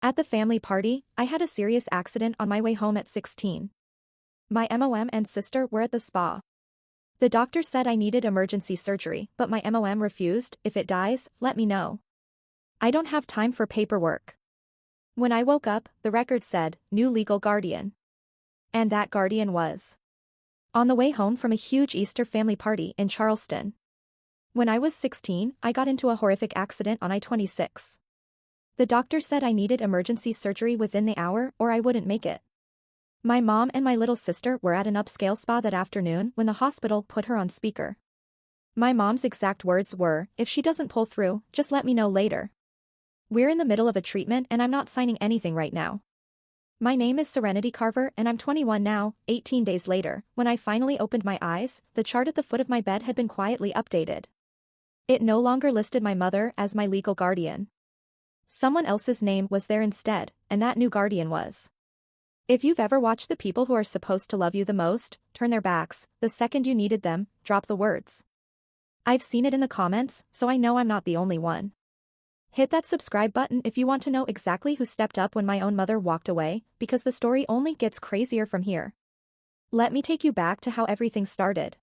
At the family party, I had a serious accident on my way home at 16. My mom and sister were at the spa. The doctor said I needed emergency surgery, but my mom refused. If it dies, let me know. I don't have time for paperwork. When I woke up, the record said, new legal guardian. And that guardian was on the way home from a huge Easter family party in Charleston. When I was 16, I got into a horrific accident on I-26. The doctor said I needed emergency surgery within the hour or I wouldn't make it. My mom and my little sister were at an upscale spa that afternoon when the hospital put her on speaker. My mom's exact words were, if she doesn't pull through, just let me know later. We're in the middle of a treatment and I'm not signing anything right now. My name is Serenity Carver and I'm 21 now. 18 days later, when I finally opened my eyes, the chart at the foot of my bed had been quietly updated. It no longer listed my mother as my legal guardian. Someone else's name was there instead, and that new guardian was. If you've ever watched the people who are supposed to love you the most turn their backs, the second you needed them, drop the words. I've seen it in the comments, so I know I'm not the only one. Hit that subscribe button if you want to know exactly who stepped up when my own mother walked away, because the story only gets crazier from here. Let me take you back to how everything started.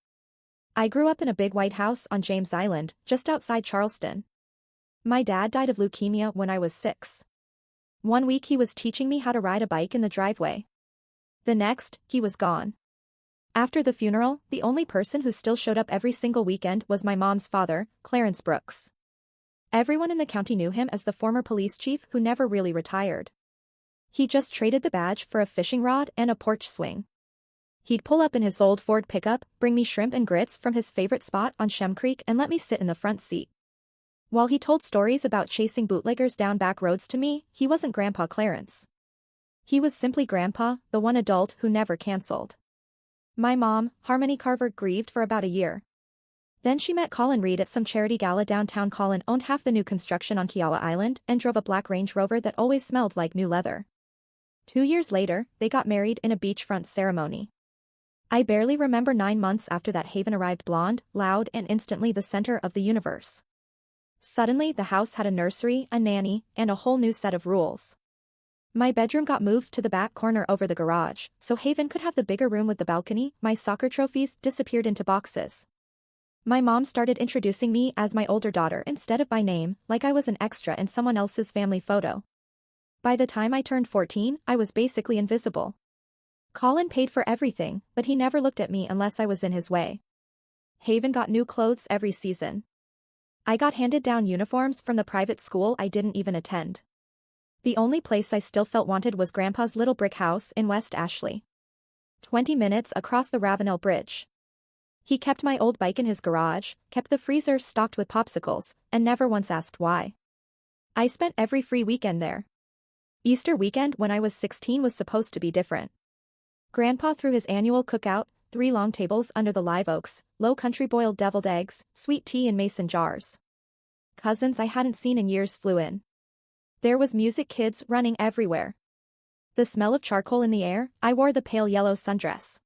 I grew up in a big white house on James Island, just outside Charleston. My dad died of leukemia when I was 6. One week he was teaching me how to ride a bike in the driveway. The next, he was gone. After the funeral, the only person who still showed up every single weekend was my mom's father, Clarence Brooks. Everyone in the county knew him as the former police chief who never really retired. He just traded the badge for a fishing rod and a porch swing. He'd pull up in his old Ford pickup, bring me shrimp and grits from his favorite spot on Shem Creek and let me sit in the front seat. While he told stories about chasing bootleggers down back roads to me, he wasn't Grandpa Clarence. He was simply Grandpa, the one adult who never canceled. My mom, Harmony Carver, grieved for about a year. Then she met Colin Reed at some charity gala downtown. Colin owned half the new construction on Kiowa Island and drove a black Range Rover that always smelled like new leather. 2 years later, they got married in a beachfront ceremony. I barely remember 9 months after that Haven arrived, blonde, loud and instantly the center of the universe. Suddenly the house had a nursery, a nanny, and a whole new set of rules. My bedroom got moved to the back corner over the garage, so Haven could have the bigger room with the balcony. My soccer trophies disappeared into boxes. My mom started introducing me as my older daughter instead of by name, like I was an extra in someone else's family photo. By the time I turned 14, I was basically invisible. Colin paid for everything, but he never looked at me unless I was in his way. Haven got new clothes every season. I got handed down uniforms from the private school I didn't even attend. The only place I still felt wanted was Grandpa's little brick house in West Ashley. 20 minutes across the Ravenel Bridge. He kept my old bike in his garage, kept the freezer stocked with popsicles, and never once asked why. I spent every free weekend there. Easter weekend when I was 16 was supposed to be different. Grandpa threw his annual cookout, 3 long tables under the live oaks, low country boiled deviled eggs, sweet tea in mason jars. Cousins I hadn't seen in years flew in. There was music, kids running everywhere. The smell of charcoal in the air. I wore the pale yellow sundress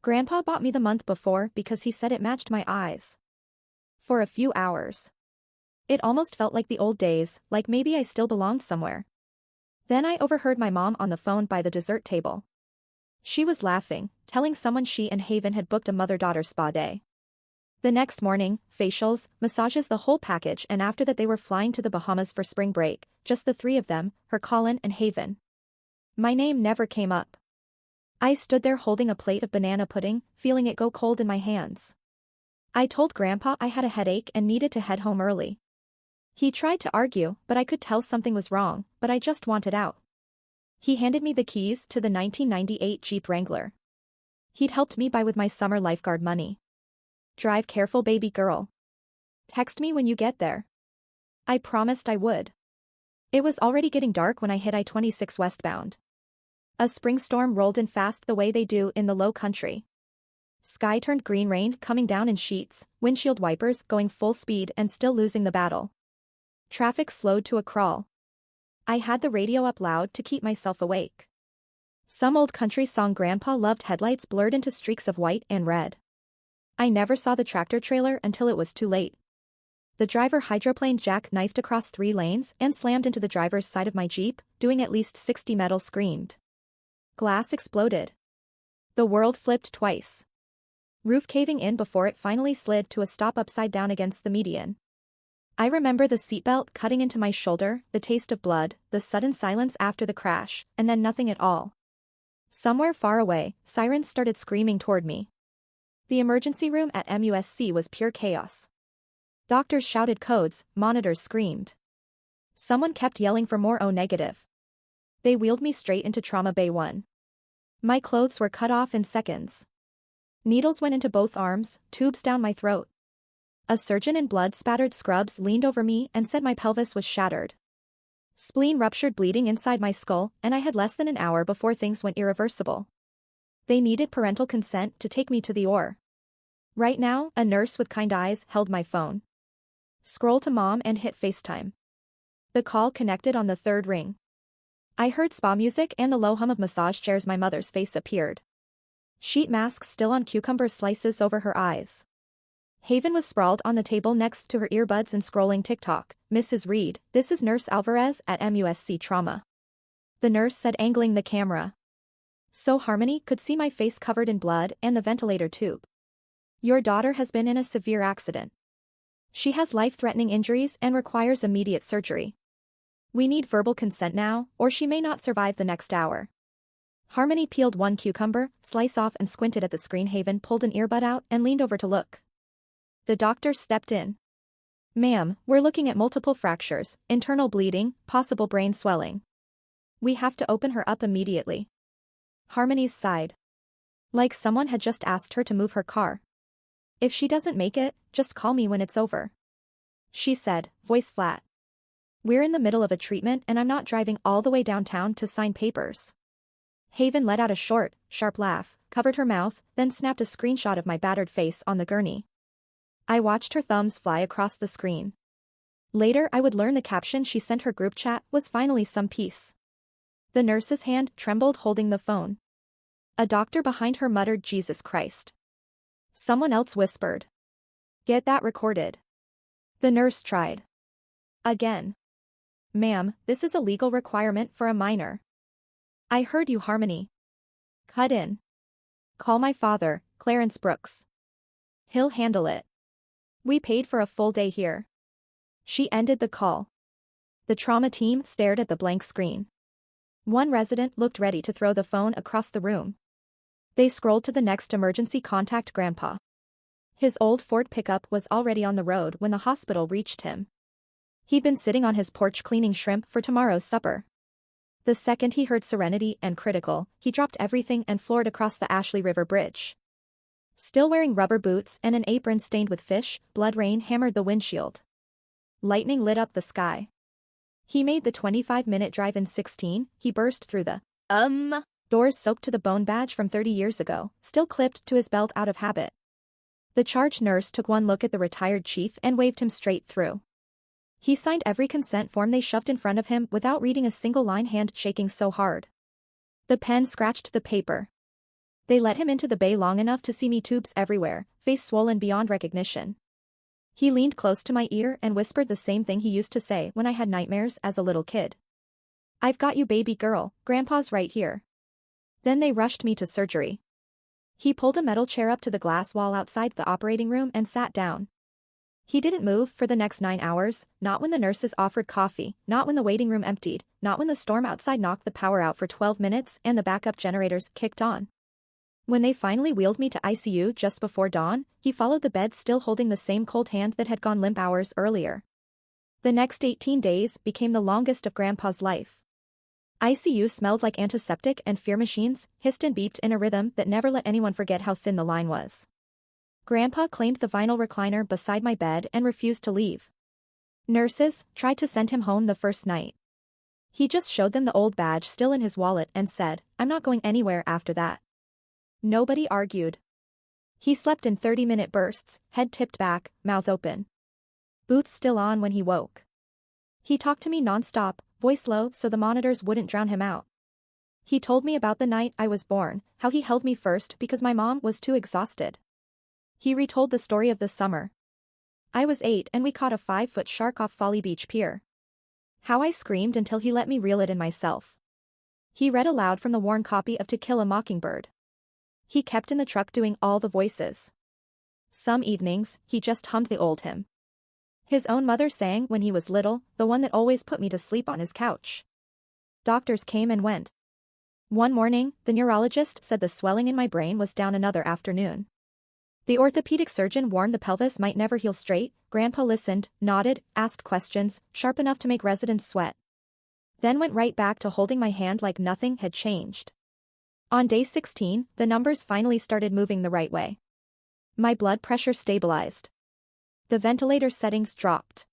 Grandpa bought me the month before because he said it matched my eyes. For a few hours. It almost felt like the old days, like maybe I still belonged somewhere. Then I overheard my mom on the phone by the dessert table. She was laughing, telling someone she and Haven had booked a mother-daughter spa day. The next morning, facials, massages, the whole package, and after that they were flying to the Bahamas for spring break, just the 3 of them, her, Colin, and Haven. My name never came up. I stood there holding a plate of banana pudding, feeling it go cold in my hands. I told Grandpa I had a headache and needed to head home early. He tried to argue, but I could tell something was wrong, but I just wanted out. He handed me the keys to the 1998 Jeep Wrangler. He'd helped me buy with my summer lifeguard money. Drive careful, baby girl. Text me when you get there. I promised I would. It was already getting dark when I hit I-26 westbound. A spring storm rolled in fast the way they do in the low country. Sky turned green, rain coming down in sheets, windshield wipers going full speed and still losing the battle. Traffic slowed to a crawl. I had the radio up loud to keep myself awake. Some old country song Grandpa loved. Headlights blurred into streaks of white and red. I never saw the tractor trailer until it was too late. The driver hydroplaned, jackknifed across 3 lanes and slammed into the driver's side of my Jeep, doing at least 60 metal screamed. Glass exploded. The world flipped twice. Roof caving in before it finally slid to a stop upside down against the median. I remember the seatbelt cutting into my shoulder, the taste of blood, the sudden silence after the crash, and then nothing at all. Somewhere far away, sirens started screaming toward me. The emergency room at MUSC was pure chaos. Doctors shouted codes, monitors screamed. Someone kept yelling for more O-negative. They wheeled me straight into Trauma Bay 1. My clothes were cut off in seconds. Needles went into both arms, tubes down my throat. A surgeon in blood-spattered scrubs leaned over me and said my pelvis was shattered. Spleen ruptured bleeding inside my skull, and I had less than an hour before things went irreversible. They needed parental consent to take me to the OR. Right now, a nurse with kind eyes held my phone. Scroll to mom and hit FaceTime. The call connected on the third ring. I heard spa music and the low hum of massage chairs. My mother's face appeared. Sheet masks still on, cucumber slices over her eyes. Haven was sprawled on the table next to her earbuds and scrolling TikTok. "Mrs. Reed, this is Nurse Alvarez at MUSC Trauma." The nurse said, angling the camera. So Harmony could see my face covered in blood and the ventilator tube. "Your daughter has been in a severe accident. She has life-threatening injuries and requires immediate surgery. We need verbal consent now, or she may not survive the next hour." Harmony peeled one cucumber, slice off and squinted at the screen. Haven pulled an earbud out and leaned over to look. The doctor stepped in. "Ma'am, we're looking at multiple fractures, internal bleeding, possible brain swelling. We have to open her up immediately." Harmony's sighed. Like someone had just asked her to move her car. "If she doesn't make it, just call me when it's over," she said, voice flat. "We're in the middle of a treatment and I'm not driving all the way downtown to sign papers." Haven let out a short, sharp laugh, covered her mouth, then snapped a screenshot of my battered face on the gurney. I watched her thumbs fly across the screen. Later I would learn the caption she sent her group chat was finally some peace. The nurse's hand trembled holding the phone. A doctor behind her muttered, "Jesus Christ." Someone else whispered, "Get that recorded." The nurse tried. Again. "Ma'am, this is a legal requirement for a minor." "I heard you, Harmony. Cut in. Call my father, Clarence Brooks. He'll handle it. We paid for a full day here." She ended the call. The trauma team stared at the blank screen. One resident looked ready to throw the phone across the room. They scrolled to the next emergency contact, Grandpa. His old Ford pickup was already on the road when the hospital reached him. He'd been sitting on his porch cleaning shrimp for tomorrow's supper. The second he heard Serenity and Critical, he dropped everything and floored across the Ashley River Bridge. Still wearing rubber boots and an apron stained with fish, blood rain hammered the windshield. Lightning lit up the sky. He made the 25-minute drive in 16, he burst through the doors soaked to the bone badge from 30 years ago, still clipped to his belt out of habit. The charge nurse took one look at the retired chief and waved him straight through. He signed every consent form they shoved in front of him without reading a single line, hand shaking so hard. The pen scratched the paper. They let him into the bay long enough to see me, tubes everywhere, face swollen beyond recognition. He leaned close to my ear and whispered the same thing he used to say when I had nightmares as a little kid. "I've got you, baby girl, Grandpa's right here." Then they rushed me to surgery. He pulled a metal chair up to the glass wall outside the operating room and sat down. He didn't move for the next 9 hours, not when the nurses offered coffee, not when the waiting room emptied, not when the storm outside knocked the power out for 12 minutes and the backup generators kicked on. When they finally wheeled me to ICU just before dawn, he followed the bed still holding the same cold hand that had gone limp hours earlier. The next 18 days became the longest of Grandpa's life. ICU smelled like antiseptic and fear machines, hissed and beeped in a rhythm that never let anyone forget how thin the line was. Grandpa claimed the vinyl recliner beside my bed and refused to leave. Nurses tried to send him home the first night. He just showed them the old badge still in his wallet and said, "I'm not going anywhere after that." Nobody argued. He slept in 30-minute bursts, head tipped back, mouth open. Boots still on when he woke. He talked to me nonstop, voice low so the monitors wouldn't drown him out. He told me about the night I was born, how he held me first because my mom was too exhausted. He retold the story of the summer. I was 8 and we caught a 5-foot shark off Folly Beach Pier. How I screamed until he let me reel it in myself. He read aloud from the worn copy of To Kill a Mockingbird. He kept in the truck doing all the voices. Some evenings, he just hummed the old hymn his own mother sang when he was little, the one that always put me to sleep on his couch. Doctors came and went. One morning, the neurologist said the swelling in my brain was down another afternoon. The orthopedic surgeon warned the pelvis might never heal straight. Grandpa listened, nodded, asked questions, sharp enough to make residents sweat. Then went right back to holding my hand like nothing had changed. On day 16, the numbers finally started moving the right way. My blood pressure stabilized. The ventilator settings dropped.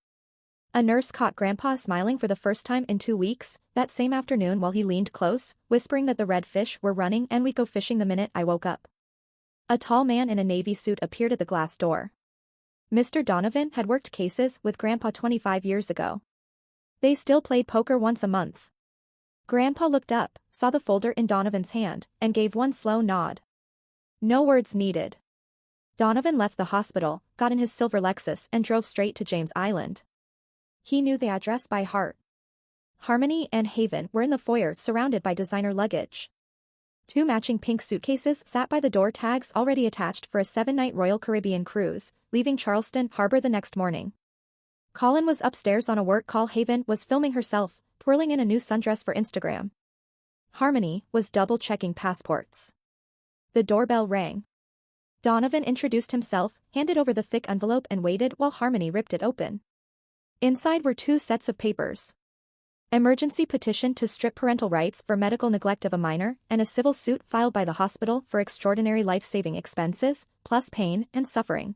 A nurse caught Grandpa smiling for the first time in 2 weeks, that same afternoon while he leaned close, whispering that the redfish were running and we'd go fishing the minute I woke up. A tall man in a navy suit appeared at the glass door. Mr. Donovan had worked cases with Grandpa 25 years ago. They still played poker once a month. Grandpa looked up, saw the folder in Donovan's hand, and gave one slow nod. No words needed. Donovan left the hospital, got in his silver Lexus and drove straight to James Island. He knew the address by heart. Harmony and Haven were in the foyer surrounded by designer luggage. 2 matching pink suitcases sat by the door, tags already attached for a 7-night Royal Caribbean cruise, leaving Charleston Harbor the next morning. Colin was upstairs on a work call. Haven was filming herself, twirling in a new sundress for Instagram. Harmony was double-checking passports. The doorbell rang. Donovan introduced himself, handed over the thick envelope and waited while Harmony ripped it open. Inside were 2 sets of papers. Emergency petition to strip parental rights for medical neglect of a minor, and a civil suit filed by the hospital for extraordinary life-saving expenses, plus pain and suffering.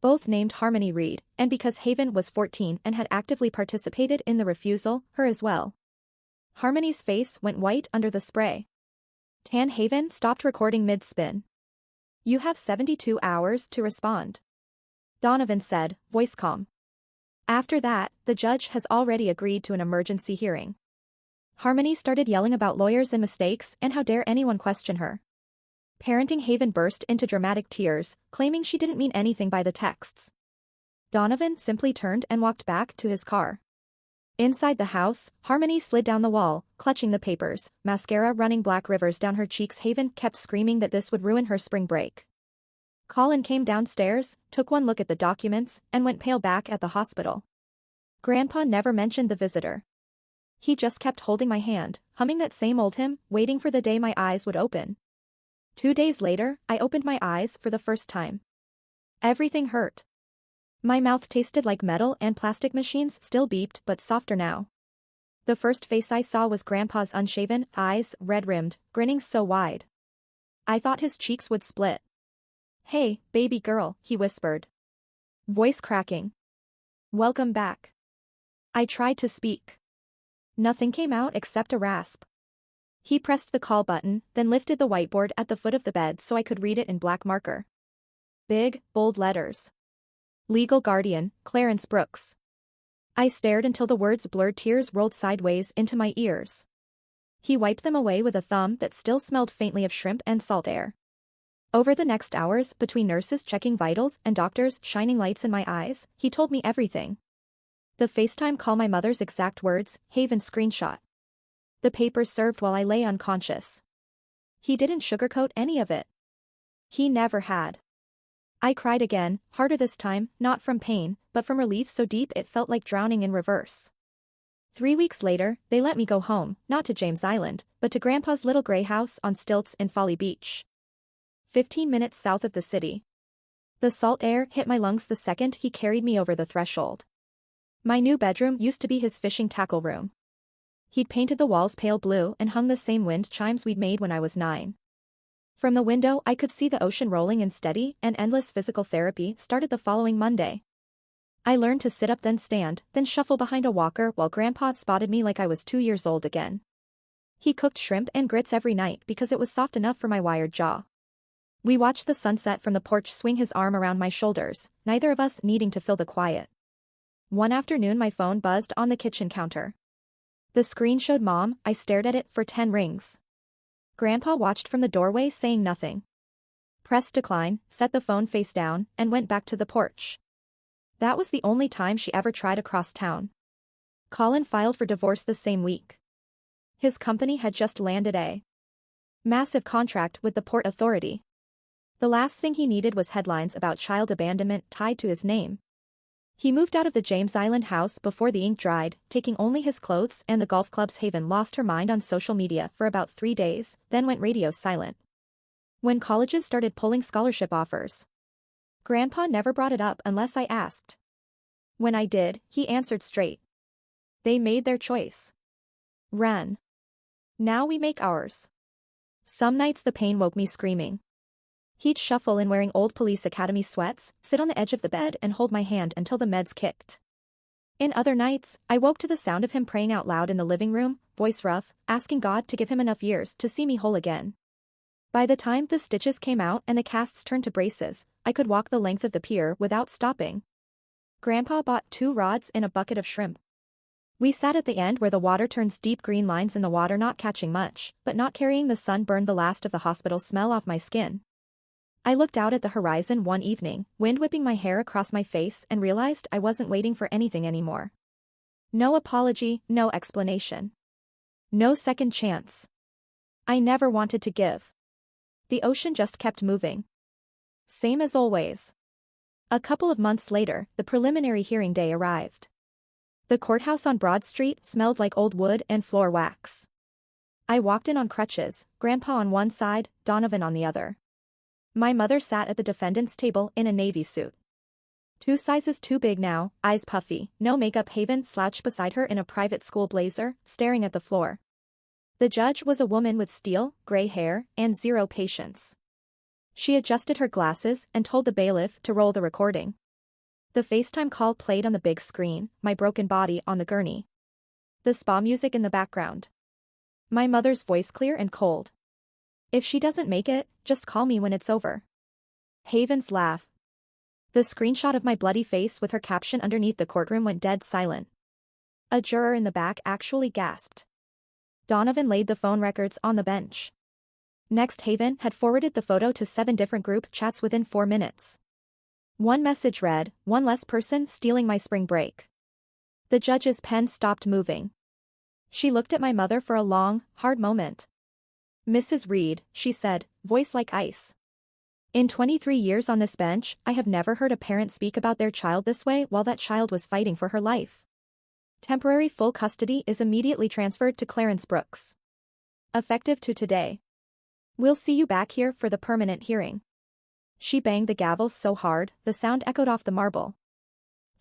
Both named Harmony Reed, and because Haven was 14 and had actively participated in the refusal, her as well. Harmony's face went white under the spray. Tan Haven stopped recording mid-spin. You have 72 hours to respond. Donovan said, voice calm. After that, the judge has already agreed to an emergency hearing. Harmony started yelling about lawyers and mistakes and how dare anyone question her. Parenting Haven burst into dramatic tears, claiming she didn't mean anything by the texts. Donovan simply turned and walked back to his car. Inside the house, Harmony slid down the wall, clutching the papers, mascara running black rivers down her cheeks. Haven kept screaming that this would ruin her spring break. Colin came downstairs, took one look at the documents, and went pale back at the hospital. Grandpa never mentioned the visitor. He just kept holding my hand, humming that same old hymn, waiting for the day my eyes would open. 2 days later, I opened my eyes for the first time. Everything hurt. My mouth tasted like metal and plastic machines still beeped but softer now. The first face I saw was Grandpa's unshaven, eyes red-rimmed, grinning so wide. I thought his cheeks would split. Hey, baby girl, he whispered. Voice cracking. Welcome back. I tried to speak. Nothing came out except a rasp. He pressed the call button, then lifted the whiteboard at the foot of the bed so I could read it in black marker. Big, bold letters. Legal guardian, Clarence Brooks. I stared until the words blurred. Tears rolled sideways into my ears. He wiped them away with a thumb that still smelled faintly of shrimp and salt air. Over the next hours, between nurses checking vitals and doctors shining lights in my eyes, he told me everything. The FaceTime call, my mother's exact words, Haven screenshot. The papers served while I lay unconscious. He didn't sugarcoat any of it. He never had. I cried again, harder this time, not from pain, but from relief so deep it felt like drowning in reverse. 3 weeks later, they let me go home, not to James Island, but to Grandpa's little gray house on stilts in Folly Beach. 15 minutes south of the city. The salt air hit my lungs the second he carried me over the threshold. My new bedroom used to be his fishing tackle room. He'd painted the walls pale blue and hung the same wind chimes we'd made when I was 9. From the window I could see the ocean rolling in steady and endless. Physical therapy started the following Monday. I learned to sit up then stand, then shuffle behind a walker while Grandpa spotted me like I was 2 years old again. He cooked shrimp and grits every night because it was soft enough for my wired jaw. We watched the sunset from the porch, swing his arm around my shoulders, neither of us needing to fill the quiet. One afternoon my phone buzzed on the kitchen counter. The screen showed Mom. I stared at it for 10 rings. Grandpa watched from the doorway, saying nothing. Pressed decline, set the phone face down, and went back to the porch. That was the only time she ever tried across town. Colin filed for divorce the same week. His company had just landed a massive contract with the Port Authority. The last thing he needed was headlines about child abandonment tied to his name. He moved out of the James Island house before the ink dried, taking only his clothes, and the golf club's Haven lost her mind on social media for about 3 days, then went radio silent. When colleges started pulling scholarship offers, Grandpa never brought it up unless I asked. When I did, he answered straight. They made their choice. Ran. Now we make ours. Some nights the pain woke me screaming. He'd shuffle in wearing old police academy sweats, sit on the edge of the bed and hold my hand until the meds kicked. In other nights, I woke to the sound of him praying out loud in the living room, voice rough, asking God to give him enough years to see me whole again. By the time the stitches came out and the casts turned to braces, I could walk the length of the pier without stopping. Grandpa bought 2 rods and a bucket of shrimp. We sat at the end where the water turns deep green lines in the water, not catching much, but not carrying the sun burned the last of the hospital smell off my skin. I looked out at the horizon one evening, wind whipping my hair across my face, and realized I wasn't waiting for anything anymore. No apology, no explanation. No second chance. I never wanted to give. The ocean just kept moving. Same as always. A couple of months later, the preliminary hearing day arrived. The courthouse on Broad Street smelled like old wood and floor wax. I walked in on crutches, Grandpa on one side, Donovan on the other. My mother sat at the defendant's table in a navy suit. 2 sizes too big now, eyes puffy, no makeup. Haven slouched beside her in a private school blazer, staring at the floor. The judge was a woman with steel, gray hair, and 0 patience. She adjusted her glasses and told the bailiff to roll the recording. The FaceTime call played on the big screen, my broken body on the gurney. The spa music in the background. My mother's voice clear and cold. If she doesn't make it, just call me when it's over. Haven's laugh. The screenshot of my bloody face with her caption underneath the courtroom went dead silent. A juror in the back actually gasped. Donovan laid the phone records on the bench. Next, Haven had forwarded the photo to 7 different group chats within 4 minutes. One message read, "One less person stealing my spring break." The judge's pen stopped moving. She looked at my mother for a long, hard moment. "Mrs. Reed," she said, voice like ice. "In 23 years on this bench, I have never heard a parent speak about their child this way while that child was fighting for her life. Temporary full custody is immediately transferred to Clarence Brooks. Effective to today. We'll see you back here for the permanent hearing." She banged the gavel so hard, the sound echoed off the marble.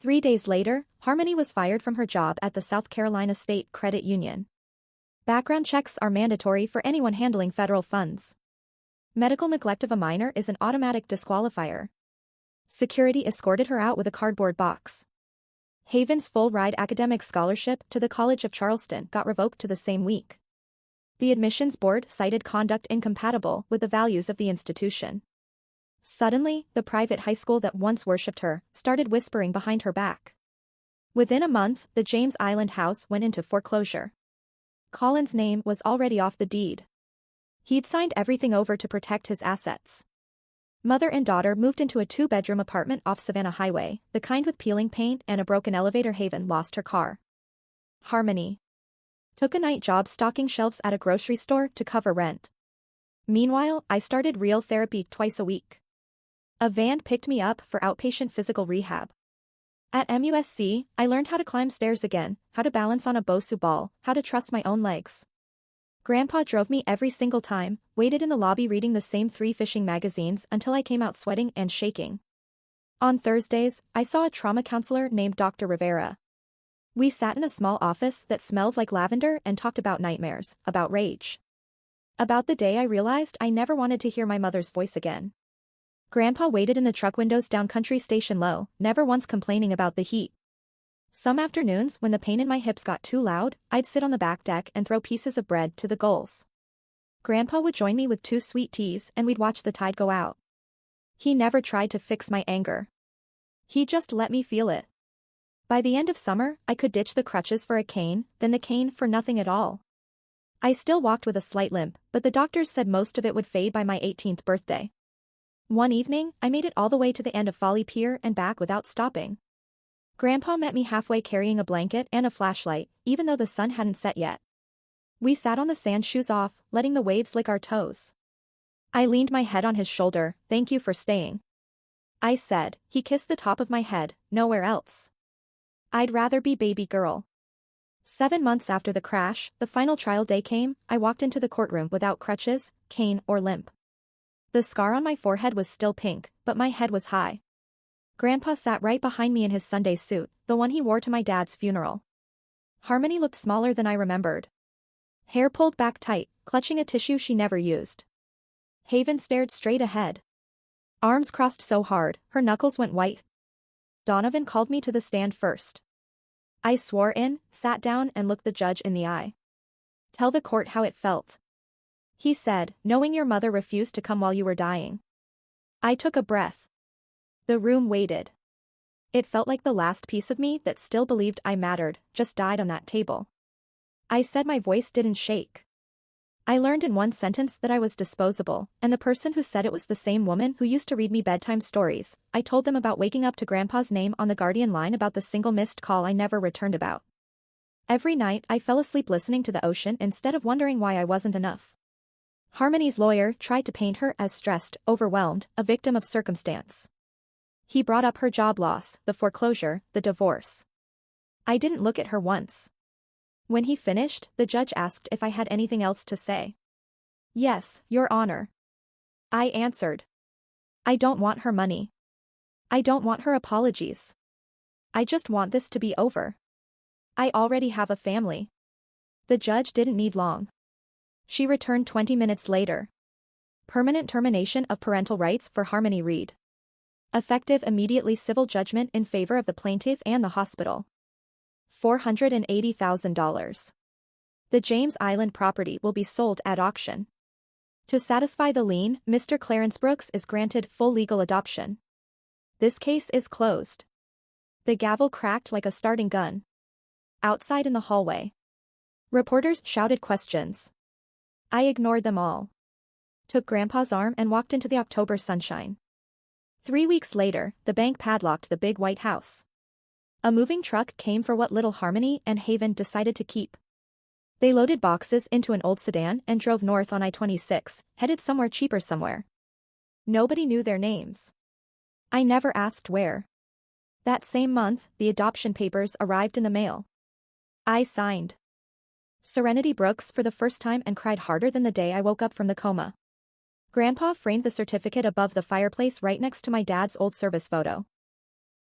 3 days later, Harmony was fired from her job at the South Carolina State Credit Union. Background checks are mandatory for anyone handling federal funds. Medical neglect of a minor is an automatic disqualifier. Security escorted her out with a cardboard box. Haven's full-ride academic scholarship to the College of Charleston got revoked to the same week. The admissions board cited conduct incompatible with the values of the institution. Suddenly, the private high school that once worshipped her started whispering behind her back. Within a month, the James Island house went into foreclosure. Colin's name was already off the deed. He'd signed everything over to protect his assets. Mother and daughter moved into a 2-bedroom apartment off Savannah Highway, the kind with peeling paint and a broken elevator. Haven lost her car. Harmony took a night job stocking shelves at a grocery store to cover rent. Meanwhile, I started real therapy twice a week. A van picked me up for outpatient physical rehab. At MUSC, I learned how to climb stairs again, how to balance on a Bosu ball, how to trust my own legs. Grandpa drove me every single time, waited in the lobby reading the same 3 fishing magazines until I came out sweating and shaking. On Thursdays, I saw a trauma counselor named Dr. Rivera. We sat in a small office that smelled like lavender and talked about nightmares, about rage. About the day I realized I never wanted to hear my mother's voice again. Grandpa waited in the truck windows down Country Station Low, never once complaining about the heat. Some afternoons when the pain in my hips got too loud, I'd sit on the back deck and throw pieces of bread to the gulls. Grandpa would join me with 2 sweet teas and we'd watch the tide go out. He never tried to fix my anger. He just let me feel it. By the end of summer, I could ditch the crutches for a cane, then the cane for nothing at all. I still walked with a slight limp, but the doctors said most of it would fade by my 18th birthday. One evening, I made it all the way to the end of Folly Pier and back without stopping. Grandpa met me halfway carrying a blanket and a flashlight, even though the sun hadn't set yet. We sat on the sand, shoes off, letting the waves lick our toes. I leaned my head on his shoulder. "Thank you for staying," I said. He kissed the top of my head. "Nowhere else. I'd rather be baby girl." 7 months after the crash, the final trial day came. I walked into the courtroom without crutches, cane, or limp. The scar on my forehead was still pink, but my head was high. Grandpa sat right behind me in his Sunday suit, the one he wore to my dad's funeral. Harmony looked smaller than I remembered. Hair pulled back tight, clutching a tissue she never used. Haven stared straight ahead. Arms crossed so hard, her knuckles went white. Donovan called me to the stand first. I swore in, sat down and looked the judge in the eye. "Tell the court how it felt," he said, "knowing your mother refused to come while you were dying." I took a breath. The room waited. It felt like the last piece of me that still believed I mattered just died on that table. I said, my voice didn't shake. "I learned in one sentence that I was disposable, and the person who said it was the same woman who used to read me bedtime stories." I told them about waking up to Grandpa's name on the Guardian line, about the single missed call I never returned about. Every night I fell asleep listening to the ocean instead of wondering why I wasn't enough. Harmony's lawyer tried to paint her as stressed, overwhelmed, a victim of circumstance. He brought up her job loss, the foreclosure, the divorce. I didn't look at her once. When he finished, the judge asked if I had anything else to say. "Yes, Your Honor," I answered. "I don't want her money. I don't want her apologies. I just want this to be over. I already have a family." The judge didn't need long. She returned 20 minutes later. "Permanent termination of parental rights for Harmony Reed. Effective immediately, civil judgment in favor of the plaintiff and the hospital. $480,000. The James Island property will be sold at auction. To satisfy the lien, Mr. Clarence Brooks is granted full legal adoption. This case is closed." The gavel cracked like a starting gun. Outside in the hallway, reporters shouted questions. I ignored them all. Took Grandpa's arm and walked into the October sunshine. 3 weeks later, the bank padlocked the big white house. A moving truck came for what little Harmony and Haven decided to keep. They loaded boxes into an old sedan and drove north on I-26, headed somewhere cheaper somewhere. Nobody knew their names. I never asked where. That same month, the adoption papers arrived in the mail. I signed. Serenity Brooks for the first time and cried harder than the day I woke up from the coma. Grandpa framed the certificate above the fireplace right next to my dad's old service photo.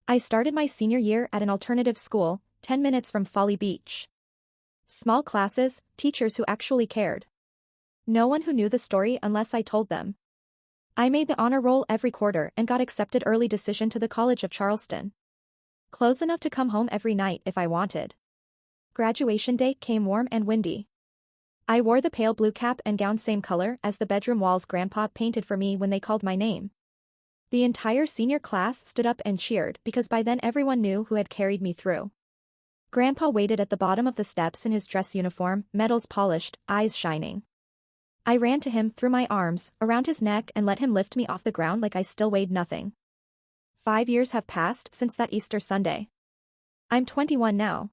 I started my senior year at an alternative school, 10 minutes from Folly Beach. Small classes, teachers who actually cared. No one who knew the story unless I told them. I made the honor roll every quarter and got accepted early decision to the College of Charleston. Close enough to come home every night if I wanted. Graduation day came warm and windy. I wore the pale blue cap and gown, same color as the bedroom walls Grandpa painted for me when they called my name. The entire senior class stood up and cheered because by then everyone knew who had carried me through. Grandpa waited at the bottom of the steps in his dress uniform, metals polished, eyes shining. I ran to him, threw my arms around his neck and let him lift me off the ground like I still weighed nothing. 5 years have passed since that Easter Sunday. I'm 21 now.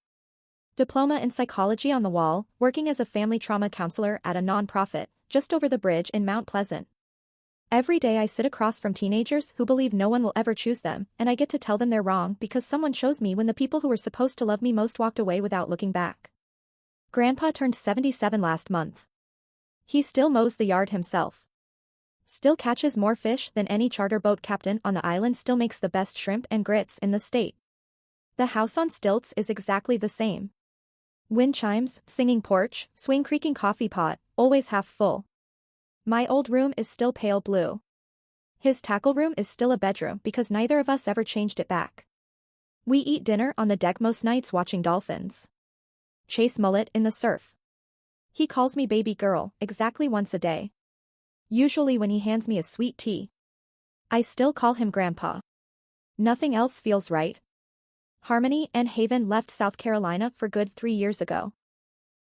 Diploma in psychology on the wall, working as a family trauma counselor at a nonprofit, just over the bridge in Mount Pleasant. Every day I sit across from teenagers who believe no one will ever choose them, and I get to tell them they're wrong because someone chose me when the people who were supposed to love me most walked away without looking back. Grandpa turned 77 last month. He still mows the yard himself. Still catches more fish than any charter boat captain on the island, still makes the best shrimp and grits in the state. The house on stilts is exactly the same. Wind chimes, singing porch, swing creaking coffee pot, always half full. My old room is still pale blue. His tackle room is still a bedroom because neither of us ever changed it back. We eat dinner on the deck most nights watching dolphins. Chase mullet in the surf. He calls me baby girl exactly once a day. Usually when he hands me a sweet tea. I still call him Grandpa. Nothing else feels right. Harmony and Haven left South Carolina for good 3 years ago.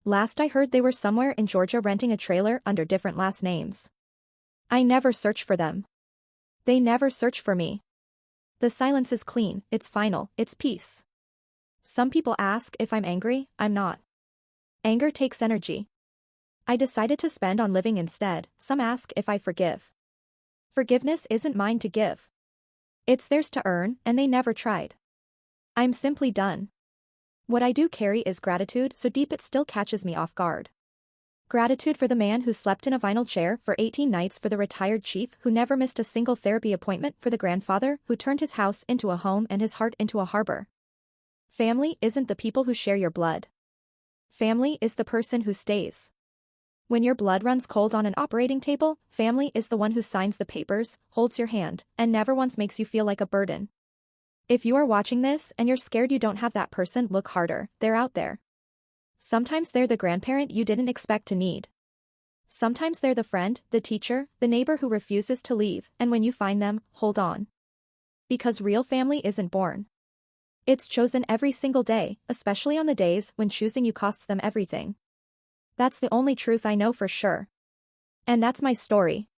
Last I heard they were somewhere in Georgia renting a trailer under different last names. I never search for them. They never search for me. The silence is clean, it's final, it's peace. Some people ask if I'm angry, I'm not. Anger takes energy. I decided to spend on living instead. Some ask if I forgive. Forgiveness isn't mine to give. It's theirs to earn, and they never tried. I'm simply done. What I do carry is gratitude, so deep it still catches me off guard. Gratitude for the man who slept in a vinyl chair for 18 nights, for the retired chief who never missed a single therapy appointment, for the grandfather who turned his house into a home and his heart into a harbor. Family isn't the people who share your blood. Family is the person who stays. When your blood runs cold on an operating table, family is the one who signs the papers, holds your hand, and never once makes you feel like a burden. If you are watching this and you're scared you don't have that person, look harder, they're out there. Sometimes they're the grandparent you didn't expect to need. Sometimes they're the friend, the teacher, the neighbor who refuses to leave, and when you find them, hold on. Because real family isn't born. It's chosen every single day, especially on the days when choosing you costs them everything. That's the only truth I know for sure. And that's my story.